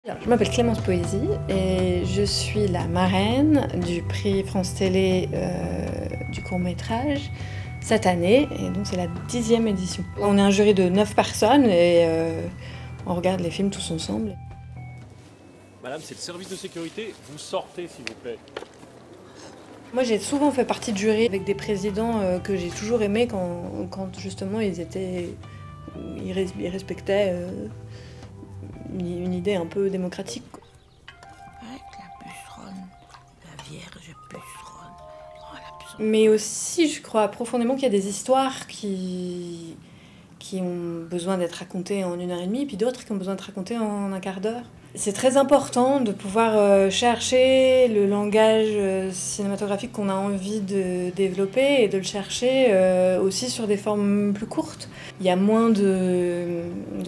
Alors, je m'appelle Clémence Poésy et je suis la marraine du prix France Télé du court-métrage cette année, et donc c'est la 10e édition. On est un jury de 9 personnes et on regarde les films tous ensemble. Madame, c'est le service de sécurité, vous sortez s'il vous plaît. Moi j'ai souvent fait partie de jury avec des présidents que j'ai toujours aimés quand justement ils respectaient une idée un peu démocratique. Avec la puceronne, la vierge puceronne. Oh, la puceronne. Mais aussi, je crois profondément qu'il y a des histoires qui ont besoin d'être racontées en 1h30, puis d'autres qui ont besoin d'être racontées en un quart d'heure. C'est très important de pouvoir chercher le langage cinématographique qu'on a envie de développer et de le chercher aussi sur des formes plus courtes. Il y a moins de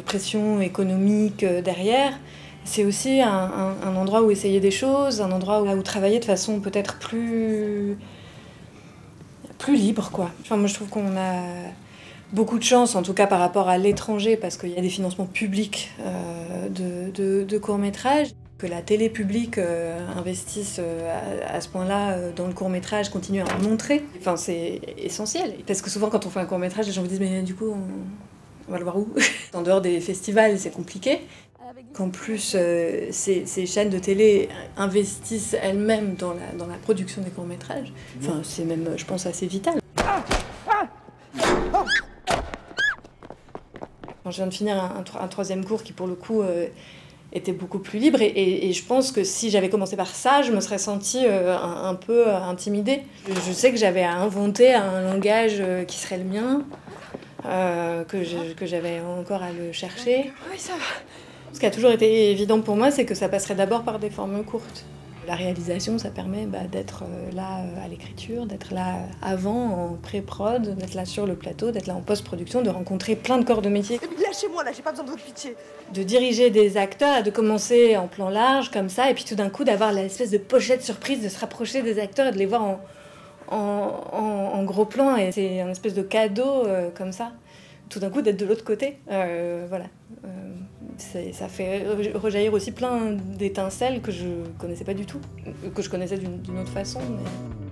pression économique derrière. C'est aussi un endroit où essayer des choses, un endroit où travailler de façon peut-être plus libre, quoi. Enfin, moi, je trouve qu'on a beaucoup de chance, en tout cas par rapport à l'étranger, parce qu'il y a des financements publics de courts-métrages. Que la télé publique investisse à ce point-là dans le court-métrage, continue à en montrer. Enfin, c'est essentiel. Parce que souvent, quand on fait un court-métrage, les gens vous disent « mais du coup, on va le voir où ?» En dehors des festivals, c'est compliqué. Qu'en plus, ces chaînes de télé investissent elles-mêmes dans la production des courts-métrages. Enfin, c'est même, je pense, assez vital. Je viens de finir un troisième cours qui, pour le coup, était beaucoup plus libre. Et je pense que si j'avais commencé par ça, je me serais sentie un peu intimidée. Je sais que j'avais à inventer un langage qui serait le mien, que j'avais encore à le chercher. Oui, ça va. Ce qui a toujours été évident pour moi, c'est que ça passerait d'abord par des formes courtes. La réalisation, ça permet d'être là à l'écriture, d'être là avant, en pré-prod, d'être là sur le plateau, d'être là en post-production, de rencontrer plein de corps de métier. Lâchez-moi là, j'ai pas besoin de votre pitié. De diriger des acteurs, de commencer en plan large comme ça, et puis tout d'un coup d'avoir l'espèce de pochette surprise, de se rapprocher des acteurs et de les voir en gros plan. Et c'est un espèce de cadeau comme ça. Tout d'un coup d'être de l'autre côté, voilà. Ça fait rejaillir aussi plein d'étincelles que je connaissais pas du tout, que je connaissais d'une autre façon. Mais...